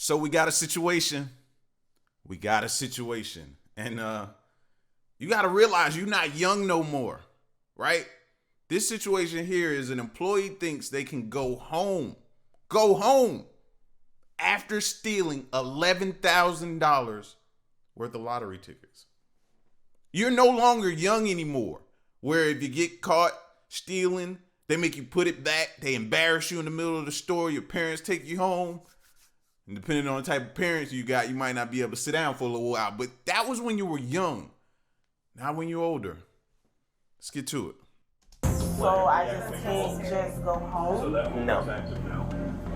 So we got a situation. And you got to realize you're not young no more, right? This situation here is an employee thinks they can go home after stealing $11,000 worth of lottery tickets. You're no longer young anymore, where if you get caught stealing, they make you put it back. They embarrass you in the middle of the store. Your parents take you home. And depending on the type of parents you got, you might not be able to sit down for a little while. But that was when you were young. Not when you're older. Let's get to it. So I just can't just go home? No.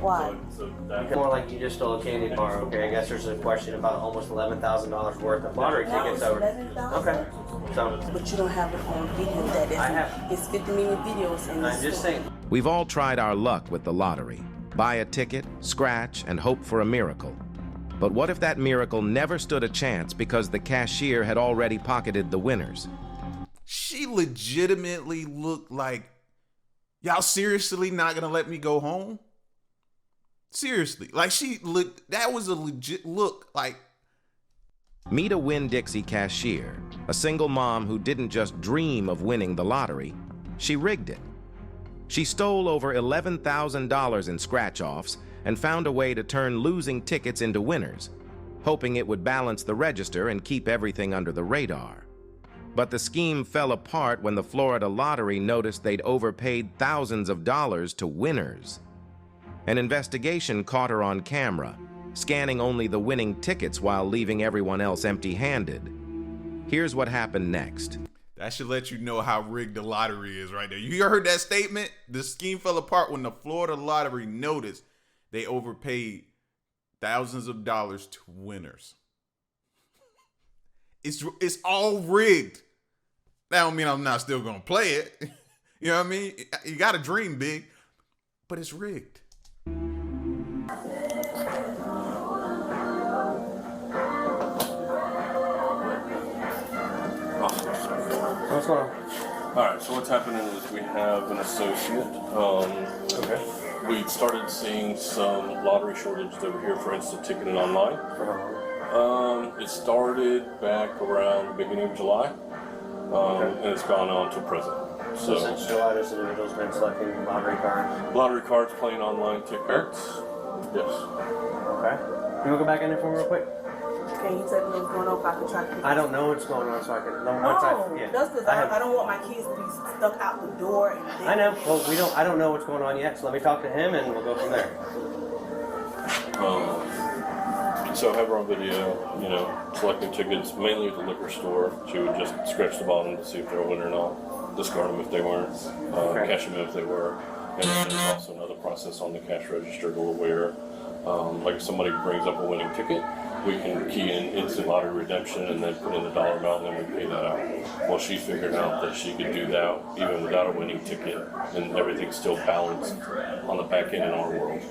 Why? More like you just stole a candy bar, okay? I guess there's a question about almost $11,000 worth of lottery tickets. Okay. So. But you don't have it on video that is. I have. It's 50 million videos and I'm just saying. We've all tried our luck with the lottery. Buy a ticket, scratch, and hope for a miracle. But what if that miracle never stood a chance because the cashier had already pocketed the winners? She legitimately looked like, y'all seriously not gonna let me go home? Seriously. Like she looked, that was a legit look like. Meet a Winn-Dixie cashier, a single mom who didn't just dream of winning the lottery, she rigged it. She stole over $11,000 in scratch-offs and found a way to turn losing tickets into winners, hoping it would balance the register and keep everything under the radar. But the scheme fell apart when the Florida lottery noticed they'd overpaid thousands of dollars to winners. An investigation caught her on camera, scanning only the winning tickets while leaving everyone else empty-handed. Here's what happened next. That should let you know how rigged the lottery is right there. You heard that statement? The scheme fell apart when the Florida lottery noticed they overpaid thousands of dollars to winners. It's all rigged. That don't mean I'm not still gonna play it. You know what I mean? You gotta dream big, but it's rigged. What's going on? All right, so what's happening is we have an associate. Okay. We started seeing some lottery shortages over here for instant ticketing online. It started back around the beginning of July, and it's gone on to present. So since July, this individual's been selecting lottery cards? Lottery cards, playing online tickets. Yes. Okay. Can we go back in there for me real quick? Can you tell me what's going on if I can try to... I don't know what's going on, so I can... That's because I don't want my kids to be stuck out the door. And I know. Well, I don't know what's going on yet, so let me talk to him and we'll go from there. So I have her on video, selecting tickets, mainly at the liquor store. She would just scratch the bottom to see if they were winning or not, discard them if they weren't, cash them in if they were. And then there's also another process on the cash register where, like if somebody brings up a winning ticket, we can key in instant lottery redemption and then put in the dollar amount and then we pay that out. Well, she figured out that she could do that even without a winning ticket and everything's still balanced on the back end in our world.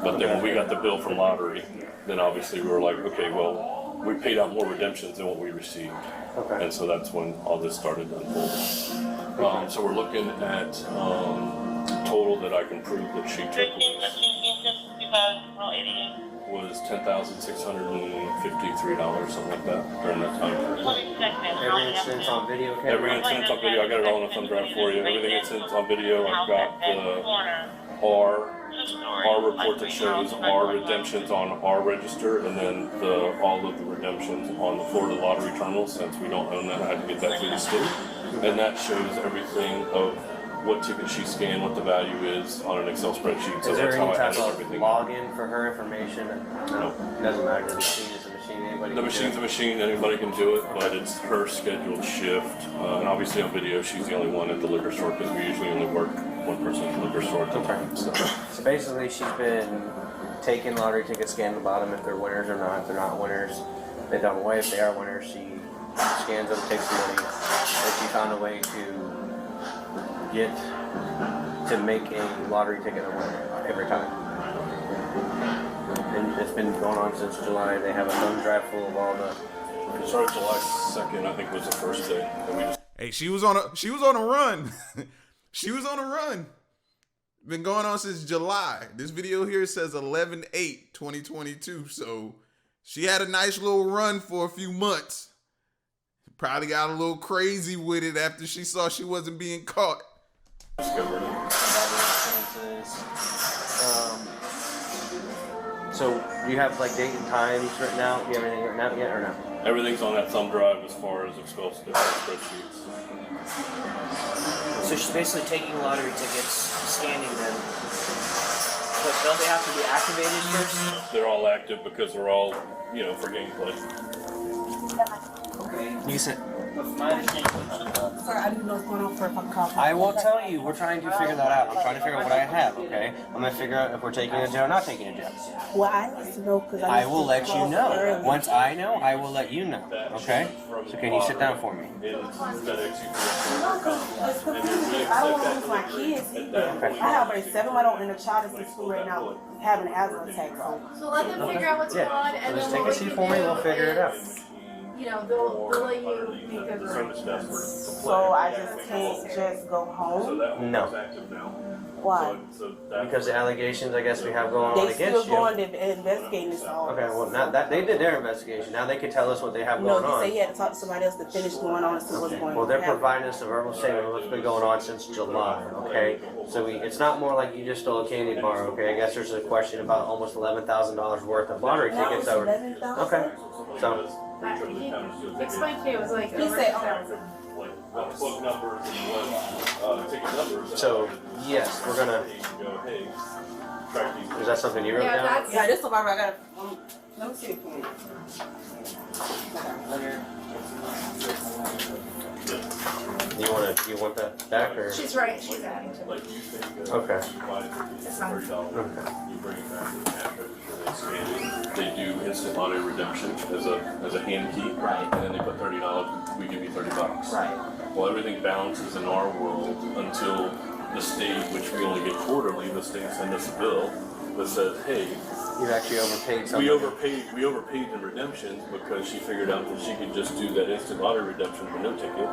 But then when we got the bill from lottery, then obviously we were like, okay, well, we paid out more redemptions than what we received. Okay. And so that's when all this started to unfold. So we're looking at total that I can prove that she took was $10,653, something like that, during that time. Every instance on video camera? Every instance on video. I got it all in a thumb drive for you. Everything instance on video. I've got our report that shows our redemptions on our register, and then all of the redemptions on the Florida lottery terminal, since we don't own that. I had to get that through the state. And that shows everything of what ticket she scanned, what the value is on an Excel spreadsheet. So is there that's how any I type added of everything. login for her information? No. It doesn't matter. The machine is a machine. Anybody The can machine's do a machine, anybody can do it, but it's her scheduled shift. And obviously on video, she's the only one at the liquor store because we usually only work one person at the liquor store at a time. So basically, she's been taking lottery tickets, scanning the bottom if they're winners or not. If they're not winners, they don't away. If they are winners, she scans them, takes the money. And she found a way to make a lottery ticket a winner every time. And it's been going on since July. They have a thumb drive full of all the... It started July 2nd, I think was the first day. And we just... Hey, she was on a run. She was on a run. Been going on since July. This video here says 11/8/2022. So she had a nice little run for a few months. Probably got a little crazy with it after she saw she wasn't being caught. So do you have like date and times written out? Do you have anything written out yet or no? Everything's on that thumb drive as far as Excel spreadsheets. So she's basically taking lottery tickets, scanning them. But don't they have to be activated first? They're all active because they're all, you know, for gameplay. Okay. You said. But from my understanding, Sir, I didn't know what's going on for if I'm calling. I will tell you. We're trying to figure that out. I'm trying to figure out what I have. Okay. I'm gonna figure out if we're taking a jail or not taking a jail. Well, I need to know because I will let you know. Once I know, I will let you know. Okay. So can you sit down for me? I don't want to lose my kids either. I have a 7-month-old and a child that's in school right now having an asthma attack. So let them figure out what's going on, and Just then take a seat for me. We'll figure it out. You know, they'll let you make those arrangements. So I just can't just go home. No. Why? Because the allegations, I guess, we have going on They still against you. going to investigate this all. Okay, well, now that they did their investigation, now they can tell us what they have No, going he on. said he had to talk to somebody else to finish going on and see what's going on. Well, they're providing us a verbal statement of what's been going on since July, okay? So it's not more like you just stole a candy bar, okay? I guess there's a question about almost $11,000 worth of lottery That tickets was over. $11,000? Okay, so He explained to you, it was like He over said, 1,000. What plug numbers and what ticket numbers. So, yes, we're gonna- You can go, hey, track these. is that something you wrote Yeah, down? that's Yeah, this is about I got. Let me see it for you. You want that back or? she's right. She's adding to it. Like you say, you go, Okay. you buy it for It's fine. $30. Okay. You bring it back to the cash register, they scan it. They do instant auto redemption as a hand key. Right. And then they put $30, we give you $30. right. Well, everything balances in our world until the state, which we only get quarterly, the state send us a bill that says, hey, You've actually overpaid something. we overpaid in redemptions because she figured out that she could just do that instant auto redemption for no ticket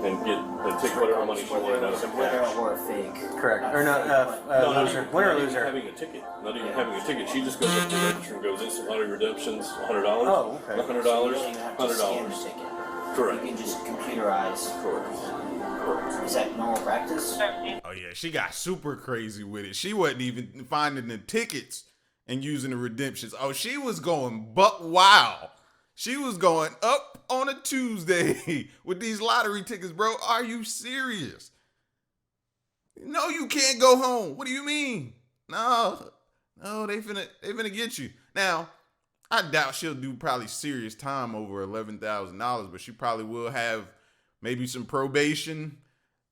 and take whatever money she wanted out of the Whether cash. it were fake. Correct. Or not, Not loser. even- Winner or not even loser? having a ticket. Not even having a ticket. She just goes up to the register and goes instant auto redemptions, $100. Oh, okay. $100, You don't even have to scan $100. the ticket. Correct. You can just computerize. Correct. Is that normal practice? Oh yeah, she got super crazy with it. She wasn't even finding the tickets and using the redemptions. Oh, she was going buck wild. She was going up on a Tuesday with these lottery tickets, bro. Are you serious? No, you can't go home. What do you mean? No, they finna get you. Now, I doubt she'll do probably serious time over $11,000, but she probably will have maybe some probation,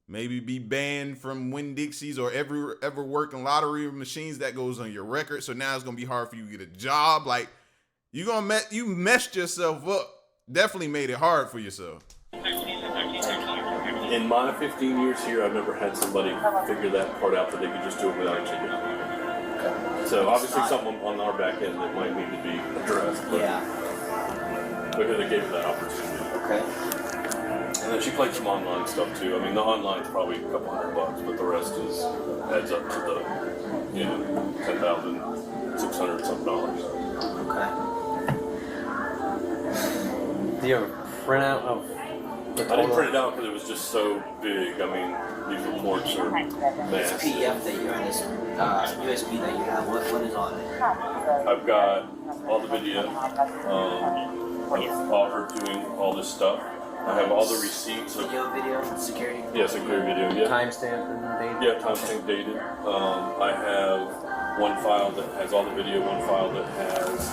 maybe be banned from Winn-Dixie's or ever work in lottery machines. That goes on your record. So now it's gonna be hard for you to get a job. Like you messed yourself up. Definitely made it hard for yourself. In my 15 years here, I've never had somebody figure that part out that they could just do it without a ticket. So obviously something on our back end that might need to be addressed, but Yeah. because they gave her that opportunity. Okay. And then she played some online stuff too. I mean, the online's probably a couple $100, but the rest adds up to the, $10,600 something dollars. Okay. Do you have a printout of the I total? didn't print it out because it was just so big. I mean, these reports are This massive. PDF that you're in, this USB that you have, what is on it? I've got all the video of all her doing all this stuff. I have all the receipts of Video, security. security video. Yeah, Timestamp and date? yeah, timestamp dated. I have one file that has all the video. One file that has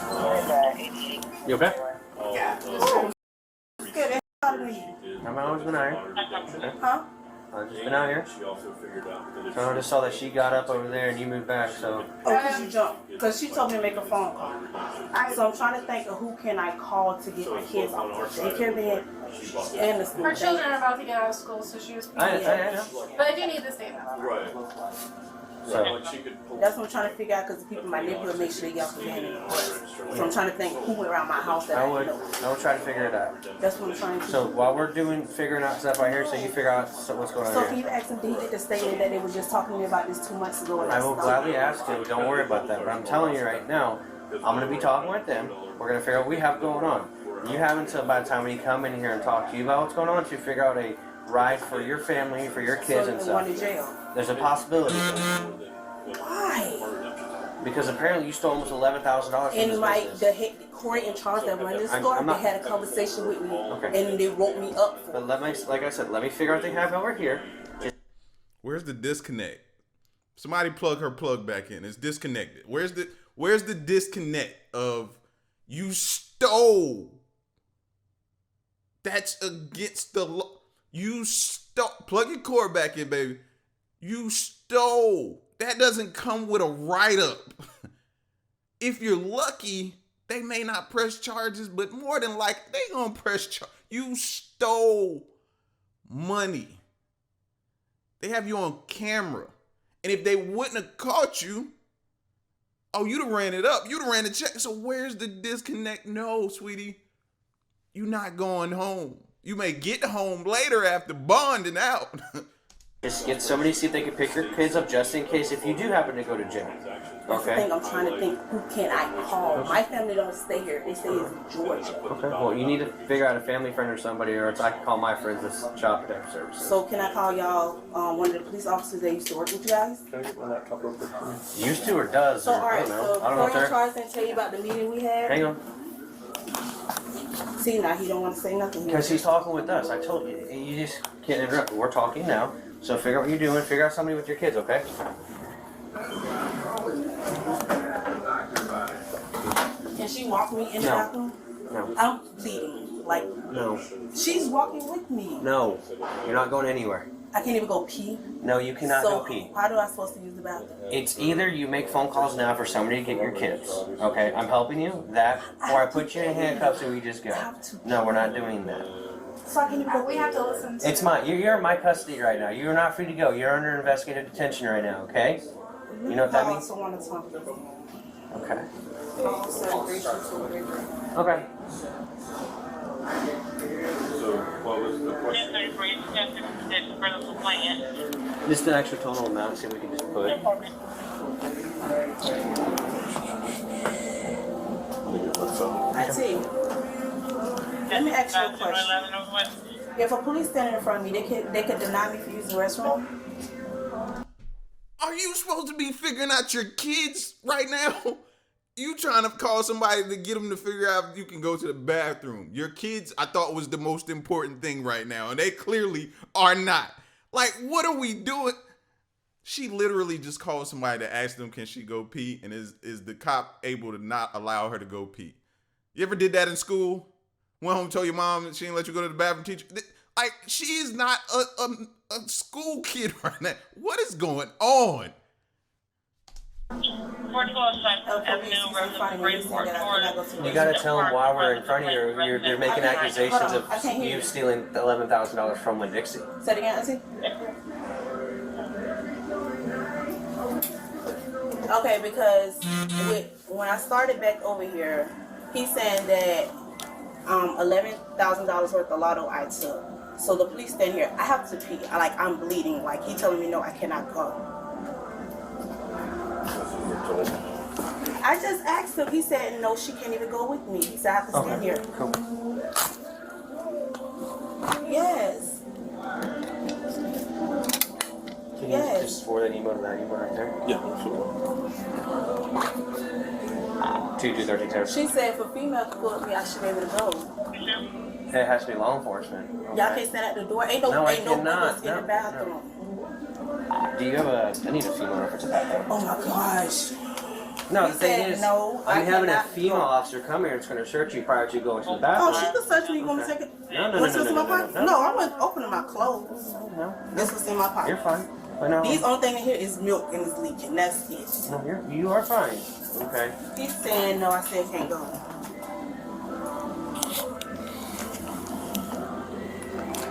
You okay? all Good. How long has been out here? Huh? I've just been out here. She also figured out that if So I just saw that she got up over there and you moved back, so. Oh, because you jumped. Because she told me to make a phone call. So I'm trying to think of who can I call to get my kids off the daycare bed and the school. Her children are about to get out of school, so she was. I know. But I do need the statement. right, So, like she could pull That's what I'm trying to figure out because the people in my neighborhood make sure they get off the bed. So I'm trying to think who went around my house that I I would know. try to figure it out. That's what I'm trying to do. So while we're figuring out stuff right here, so you figure out what's going So on can here. you ask them, did he get the statement that they were just talking to me about this 2 months ago? And I will stopped? gladly ask you. Don't worry about that. But I'm telling you right now, I'm going to be talking with them. We're going to figure out what we have going on. You have until by the time when you come in here and talk to you about what's going on to figure out a ride for your family, for your kids So and you stuff. going to jail. There's a possibility. Why? Because apparently you stole almost $11,000 from And this my business. the head Corey in charge that run this store, I'm they not- had a conversation with me, Okay. and they wrote me up for But it. like I said, let me figure out what they have over here. Where's the disconnect? Somebody plug her plug back in. It's disconnected. Where's the disconnect of you stole? That's against the law. You stole. Plug your cord back in, baby. You stole. That doesn't come with a write-up. If you're lucky, they may not press charges, but more than likely, they gonna press charges. You stole money. They have you on camera. And if they wouldn't have caught you, oh, you'd have ran it up. You'd have ran the check. So where's the disconnect? No, sweetie. You're not going home. You may get home later after bonding out. Just get somebody, see if they can pick your kids up just in case if you do happen to go to jail. That's the Okay? thing. I'm trying to think, who can I call? My family don't stay here. They stay in Georgia. Okay. Well, you need to figure out a family friend or somebody, or else I can call my friends with child protective services. So can I call y'all one of the police officers that used to work with you guys? Can I get my laptop real quick? Used to or does? So Or, all I right, don't know. so I don't know, Corey in sir. charge didn't tell you about the meeting we had? Hang on. See, now he don't want to say nothing. Because he's talking with us. I told you. You just can't interrupt. We're talking now. So figure out what you're doing. Figure out somebody with your kids, okay? Can she walk me in the No. bathroom? No. I'm pleading. Like, No. she's walking with me. No. You're not going anywhere. I can't even go pee. No, you cannot So go pee. how do I supposed to use the bathroom? It's either you make phone calls now for somebody to get your kids. Okay? I'm helping you. That, or I put you in handcuffs and we just go. No, we're not doing that. So I can't even go. We have to listen to. It's mine. You're in my custody right now. You're not free to go. You're under investigative detention right now, okay? You know what that I means? also want to talk to them. Okay. Celebration to whatever. Okay. So, what was the question? Just the actual total amount, see if we can just put. Let me get my phone. I see. Let me ask you a question. If a police standing in front of me, they could deny me for using the restroom? Are you supposed to be figuring out your kids right now? You trying to call somebody to get them to figure out if you can go to the bathroom. Your kids, I thought, was the most important thing right now, and they clearly are not. Like, what are we doing? She literally just called somebody to ask them, can she go pee? And is the cop able to not allow her to go pee? You ever did that in school? Went home and told your mom that she didn't let you go to the bathroom, teacher? Like, she is not a school kid right now. What is going on? You gotta tell them why we're in front of you. You're making accusations of you stealing $11,000 from Winn-Dixie. Say it again, Auntie. Okay, because when I started back over here, he's saying that $11,000 worth of lotto I took. So the police stand here. I have to pee. I'm bleeding. Like, he telling me no, I cannot go. I just asked him. He said no, she can't even go with me. He said I have to stand here. Cool. Yes. Can Yes. you just forward that email to that email right there? Yeah, sure. 2213. She said if a female could go with me, I should be able to go. It has to be law enforcement. Y'all can't stand at the door. Ain't no No, I windows cannot. in the No, bathroom. Do you have I need a female reference of that. Oh my gosh. No, He the thing said is, no, I I'm having a cannot female go. officer come here. It's going to search you prior to going to the Oh, bathroom. she can search me. You want me to take it? No, What's in my no. pocket? No, I wasn't opening my clothes. No, This was in my pocket. you're fine. But no, These only thing in here is milk and it's leaking. That's it. no, you are fine. Okay. He's saying no. I said can't go.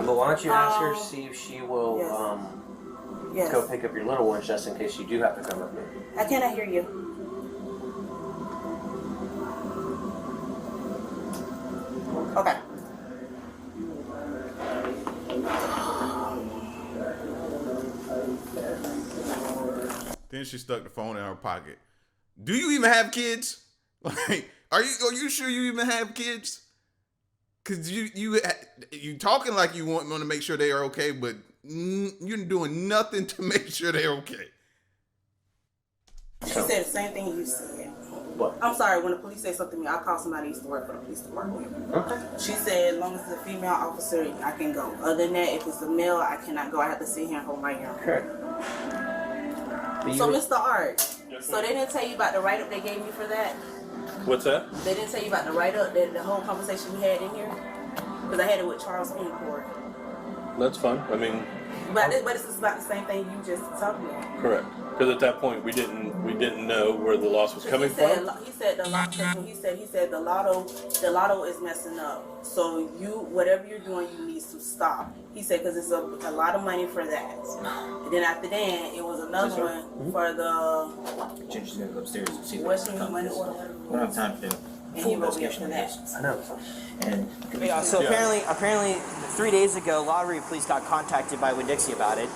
But why don't you ask her, see if she will Yes. go pick up your little ones just in case you do have to come with me. I cannot hear you. Okay. Then she stuck the phone in her pocket. Do you even have kids? Like, are you sure you even have kids? Cause you talking like you want to make sure they are okay, but you're doing nothing to make sure they're okay. She said the same thing you said. What? I'm sorry, when the police say something to me, I call somebody who used to work for the police department. Okay. She said, as long as it's a female officer, I can go. Other than that, if it's a male, I cannot go. I have to sit here and hold my ear. Correct. So, Mr. Art, Yes, so they didn't tell you about the write-up they gave me for that? What's that? They didn't tell you about the write-up, the whole conversation we had in here? Because I had it with Charles in court. That's fine. I mean, But it's just about the same thing you just talked about. correct. Because at that point we didn't know where the loss was coming He said from. he said the lotto is messing up. So whatever you're doing, you need to stop. He said because it's a lot of money for that. And then after that, it was another one for the Ginger's gonna go upstairs and see Western money order. We don't have time to do And full he wrote me up investigation for of that. this. I know. And Yeah, so apparently 3 days ago, lottery police got contacted by Winn-Dixie about it.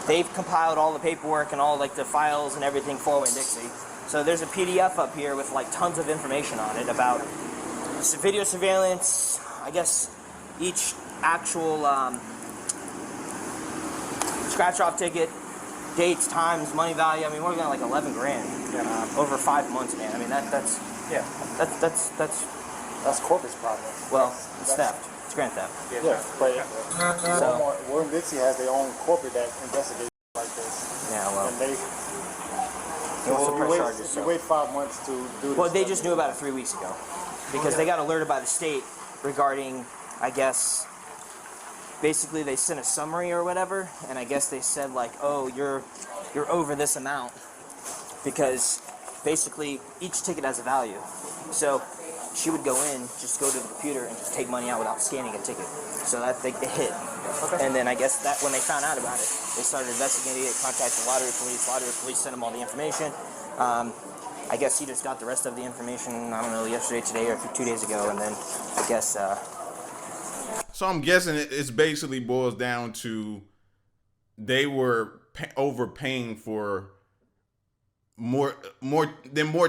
They've compiled all the paperwork and all like the files and everything for Winn-Dixie. So there's a PDF up here with like tons of information on it about video surveillance, I guess each actual scratch-off ticket, dates, times, money value. I mean, we're looking at like 11 grand over 5 months, man. I mean, that's corporate's problem. well, it's theft. It's grand theft. Yeah, but So, Warren Dixie has their own corporate that investigates like this, yeah, well, and they. They won't So press charges, you so. wait 5 months to do this. Well, they stuff. just knew about it 3 weeks ago because they got alerted by the state regarding, I guess, basically they sent a summary or whatever, and I guess they said like, oh, you're over this amount because basically each ticket has a value. So she would go in, just go to the computer and just take money out without scanning a ticket. So that they hit. And then I guess that when they found out about it, they started investigating it, contacted the lottery police. Lottery police sent them all the information. I guess he just got the rest of the information, I don't know, yesterday, today, or 2 days ago, and then I guess... So I'm guessing it's basically boils down to they were overpaying for more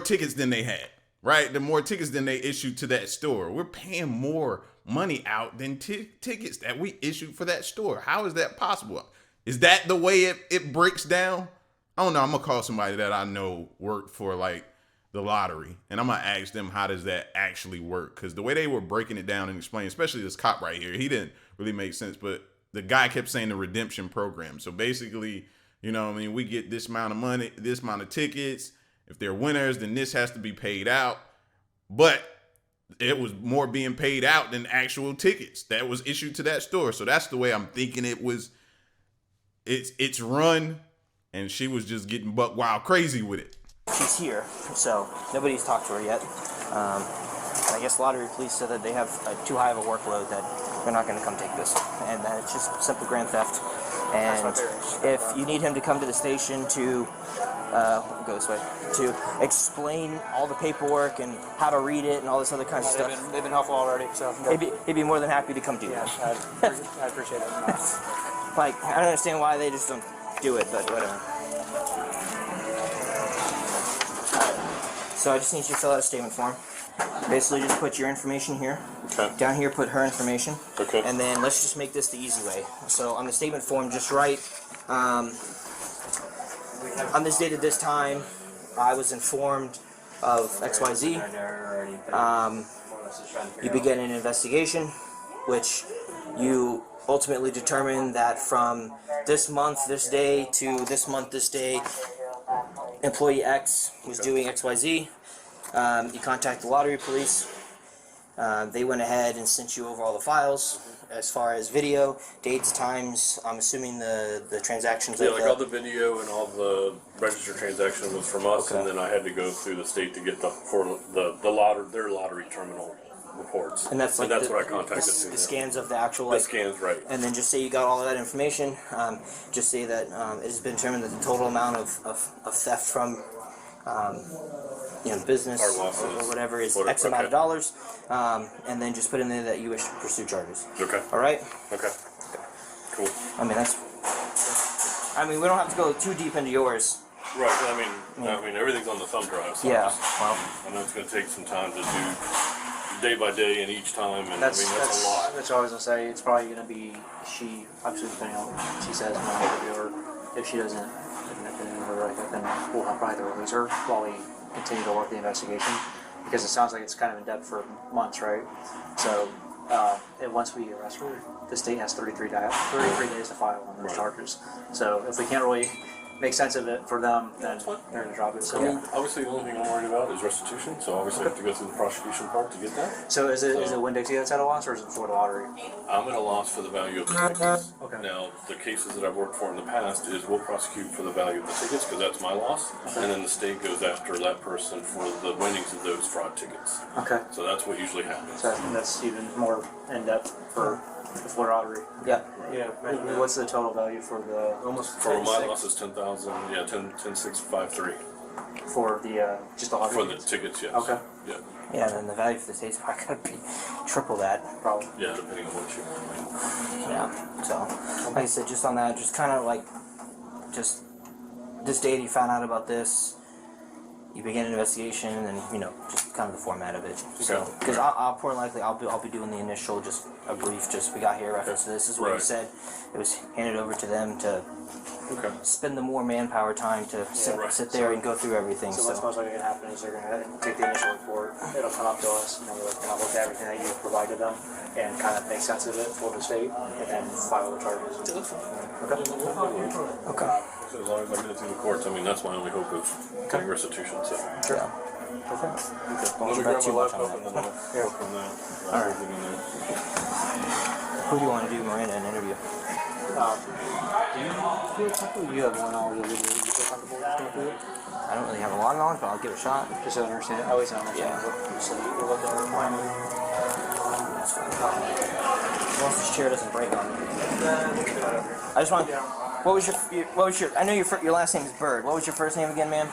tickets than they had, right? The more tickets than they issued to that store. We're paying more money out than tickets that we issued for that store. How is that possible? Is that the way it breaks down? I don't know. I'm gonna call somebody that I know worked for like the lottery, and I'm gonna ask them how does that actually work? Because the way they were breaking it down and explaining, especially this cop right here, he didn't really make sense. But the guy kept saying the redemption program. So basically, you know, I mean, we get this amount of money, this amount of tickets. If they're winners, then this has to be paid out. But it was more being paid out than actual tickets that was issued to that store. So that's the way I'm thinking it was. It's run, and she was just getting buck wild crazy with it. She's here, so nobody's talked to her yet. I guess lottery police said that they have too high of a workload that they're not going to come take this, and that it's just simple grand theft. And if you need him to come to the station to go this way, to explain all the paperwork and how to read it and all this other kind of stuff, They've been helpful already, so he'd be more than happy to come do that. I appreciate it. Like, I don't understand why they just don't do it, but whatever. So I just need you to fill out a statement form. Basically, just put your information here. Okay. Down here, put her information. Okay. And then let's just make this the easy way. So on the statement form, just write, on this date at this time, I was informed of XYZ. You begin an investigation, which you ultimately determine that from this month, this day, to this month, this day, employee X was doing XYZ. You contact the lottery police. They went ahead and sent you over all the files as far as video, dates, times. I'm assuming the transactions. Yeah, of like all the video and all the registered transaction was from us, Okay. and then I had to go through the state to get their lottery terminal reports. And that's like that's the, what I contacted. the scans of the actual The like, scans, right? and then just say you got all of that information. Just say that it has been determined that the total amount of theft from business Our losses. or whatever is What- X amount of okay. dollars, and then just put in there that you wish to pursue charges. Okay. All right. Okay. Cool. I mean we don't have to go too deep into yours. Right. I mean, everything's on the thumb drive. So Yeah. Well, I know it's going to take some time to do day by day and each time, and That's that's a lot. That's what I was gonna say. It's probably gonna be she. Obviously, depending on what she says, when I interview her. If she doesn't, then we'll have probably to release her while we continue to work the investigation, because it sounds like it's kind of in depth for months, right? So, and once we arrest her, the state has 33 days to file on those charges. So, if we can't really make sense of it for them, then they're gonna drop it. So, I mean, obviously, the only thing I'm worried about is restitution. So obviously, I have to go through the prosecution part to get that. so is it Winn-Dixie that's at a loss, or is it for the lottery? I'm at a loss for the value of the tickets. Okay. Now, the cases that I've worked for in the past is we'll prosecute for the value of the tickets because that's my loss, and then the state goes after that person for the winnings of those fraud tickets. Okay. So that's what usually happens. So that's even more in depth for the Florida lottery. yeah. Yeah. What's the total value for the For my loss is 10,000. Yeah, 10,653 for the just the lottery? for the tickets. Yes. Okay. Yeah. Yeah, and then the value for the state's probably gonna be triple that. Probably. Yeah, depending on what you. Yeah. So, like I said, just on that, just kind of like, just this day that you found out about this, you begin an investigation, and just kind of the format of it. So, Okay. because I'll more likely I'll be doing the initial, just a brief, just we got here reference to this. This is what you Right. said. It was handed over to them to Okay. spend the more manpower time to right. sit there and go through everything. So what's most likely going to happen is they're going to take the initial report. It'll come up to us, and then we're going to look at everything that you provided them and kind of make sense of it for the state, and then file the charges. Okay. So as long as I get it through the courts, I mean that's my only hope of getting restitution. So. Sure. Okay. Let me bet grab too my much on laptop and then I'll that. work on that. All right. Everything in there. Who do you want to do, Miranda, an interview? Do you feel comfortable? You have 1 hour to video. Do you feel comfortable just going through it? I don't really have a lot of knowledge, but I'll give it a shot. Just so I understand it. I always understand Yeah. so you look at it. That's fine. As long as this chair doesn't break on me. I just want. What was your? I know your last name is Bird. What was your first name again, ma'am?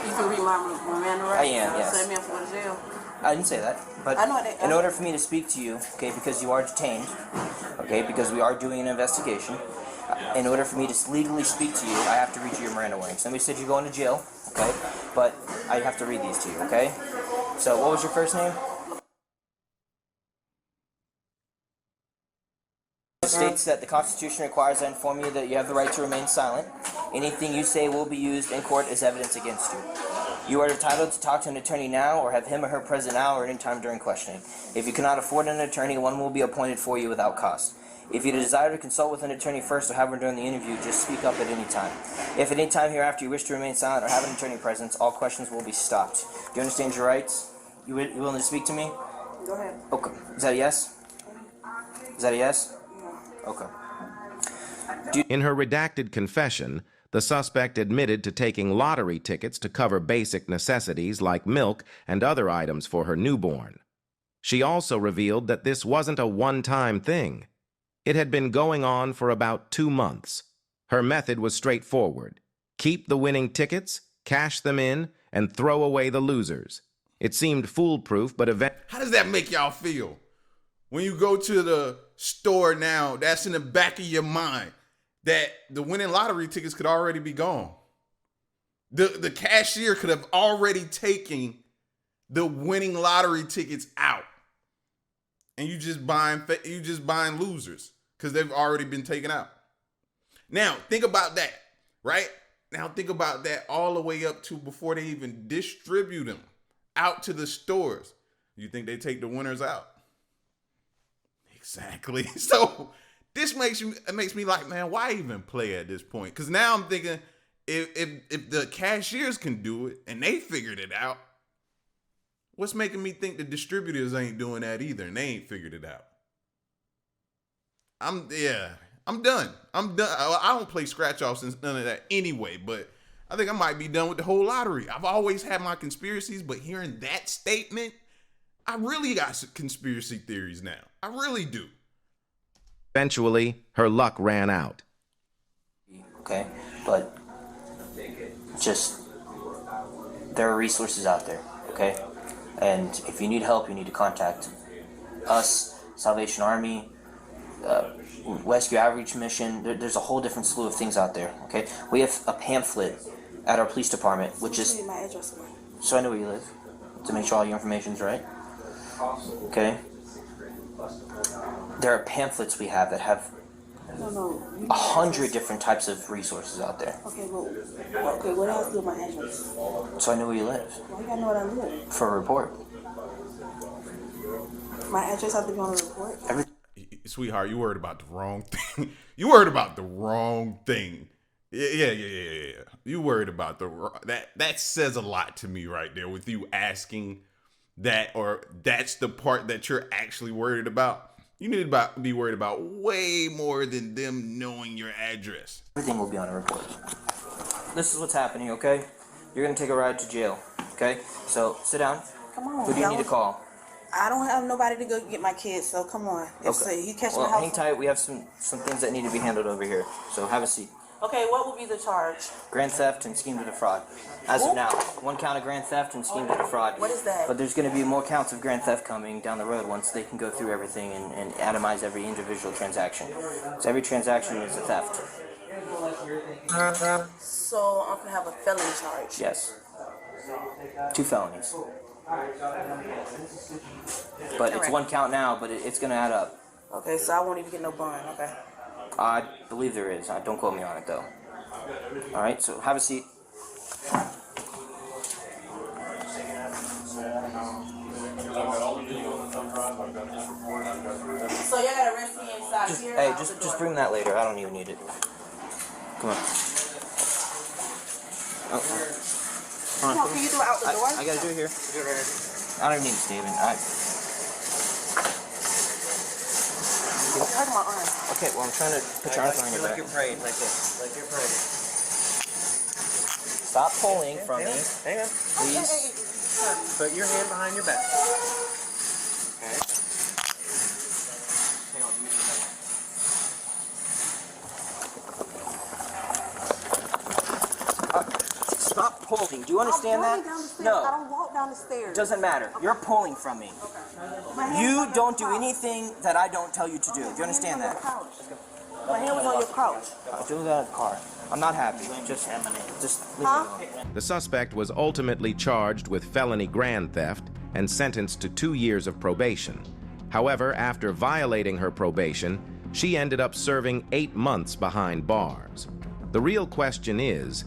You can read my Miranda rights. I am, yes. Send me up for the jail. I didn't say that, but I know that- in order for me to speak to you, okay, because you are detained, okay, because we are doing an investigation, in order for me to legally speak to you, I have to read you your Miranda warnings. Somebody said you're going to jail, okay, but I have to read these to you, okay? So, what was your first name? It states that the Constitution requires I inform you that you have the right to remain silent. Anything you say will be used in court as evidence against you. You are entitled to talk to an attorney now or have him or her present now or any time during questioning. If you cannot afford an attorney, one will be appointed for you without cost. If you desire to consult with an attorney first or have one during the interview, just speak up at any time. If at any time hereafter you wish to remain silent or have an attorney present, all questions will be stopped. Do you understand your rights? You willing to speak to me? Go ahead. Okay. Is that a yes? Is that a yes? Okay. In her redacted confession, the suspect admitted to taking lottery tickets to cover basic necessities like milk and other items for her newborn. She also revealed that this wasn't a one-time thing. It had been going on for about 2 months. Her method was straightforward. Keep the winning tickets, cash them in, and throw away the losers. It seemed foolproof, but eventually... How does that make y'all feel? When you go to the store now, that's in the back of your mind that the winning lottery tickets could already be gone. The cashier could have already taken the winning lottery tickets out. And you just buying losers because they've already been taken out. Now, think about that, right? Now think about that all the way up to before they even distribute them out to the stores. You think they take the winners out? Exactly. So this makes me like, man, why even play at this point? Because now I'm thinking, if the cashiers can do it and they figured it out, what's making me think the distributors ain't doing that either and they ain't figured it out? I'm done. I don't play scratch offs and none of that anyway, but I think I might be done with the whole lottery. I've always had my conspiracies, but hearing that statement, I really got some conspiracy theories now. I really do. Eventually, her luck ran out. Okay, but just there are resources out there, okay? And if you need help, you need to contact us, Salvation Army, Rescue Outreach Mission. There's a whole different slew of things out there, okay? We have a pamphlet at our police department, which is, My address. so I know where you live, to make sure all your information's right, okay? There are pamphlets we have that have No. 100 different types of resources out there. Okay, well, what else do my address? So I know where you live, Why you gotta know what I live? for a report. My address has to be on the report. Sweetheart, you worried about the wrong thing. You worried about the wrong thing. Yeah. You worried about that says a lot to me right there with you asking that, or that's the part that you're actually worried about. You need to be worried about way more than them knowing your address. Everything will be on a report. This is what's happening, okay? You're gonna take a ride to jail, okay? So sit down. Come on. Who do you need to call? I don't have nobody to go get my kids, so come on. If you catch my Well, house. hang tight. We have some things that need to be handled over here. So have a seat. Okay, what will be the charge? Grand theft and scheme to defraud. As of now, 1 count of grand theft and scheme to defraud. What is that? But there's going to be more counts of grand theft coming down the road once they can go through everything and atomize every individual transaction. So every transaction is a theft. So I'm gonna have a felony charge. Yes. 2 felonies. But it's 1 count now, but it's going to add up. Okay, so I won't even get no bond. Okay. I believe there is. Don't quote me on it, though. All right, so have a seat. So y'all gotta arrest me inside here. Hey, just bring that later. I don't even need it. Come on. Oh. Come on, can you do it out the door? I gotta do it here. I don't even need it, Steven. Hurt my arm. Okay, well, I'm trying to put your arms around your back. Like you're praying, like this. Like you're praying. Stop pulling from me, Hang on. please. Put your hand behind your back. Okay. Hang on, use your hand. Stop pulling. Do you understand I'm that? going down the stairs. I No, don't walk down the stairs. doesn't matter. You're pulling from me. My hand You was on don't your do couch. anything that I don't tell you to do. Do you understand My hand that? was on your couch. My hand was on your couch. Do that in the car. I'm not happy. Just leave me alone. The suspect was ultimately charged with felony grand theft and sentenced to 2 years of probation. However, after violating her probation, she ended up serving 8 months behind bars. The real question is,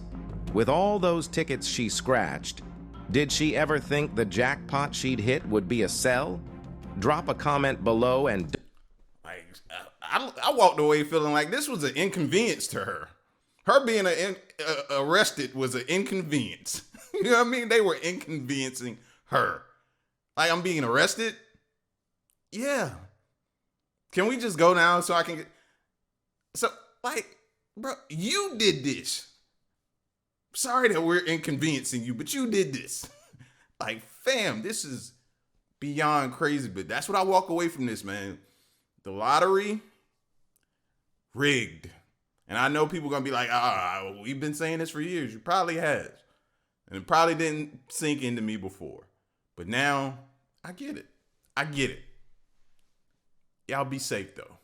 with all those tickets she scratched, did she ever think the jackpot she'd hit would be a cell? Drop a comment below and... I walked away feeling like this was an inconvenience to her. Her being arrested was an inconvenience. You know what I mean? They were inconveniencing her. Like, I'm being arrested? Yeah. Can we just go now so I can get... So, like, bro, you did this. Sorry that we're inconveniencing you, but you did this. Like, fam, this is beyond crazy, but that's what I walk away from this, man. The lottery, rigged. And I know people gonna be like, we've been saying this for years. You probably has. And it probably didn't sink into me before. But now, I get it. I get it. Y'all be safe, though.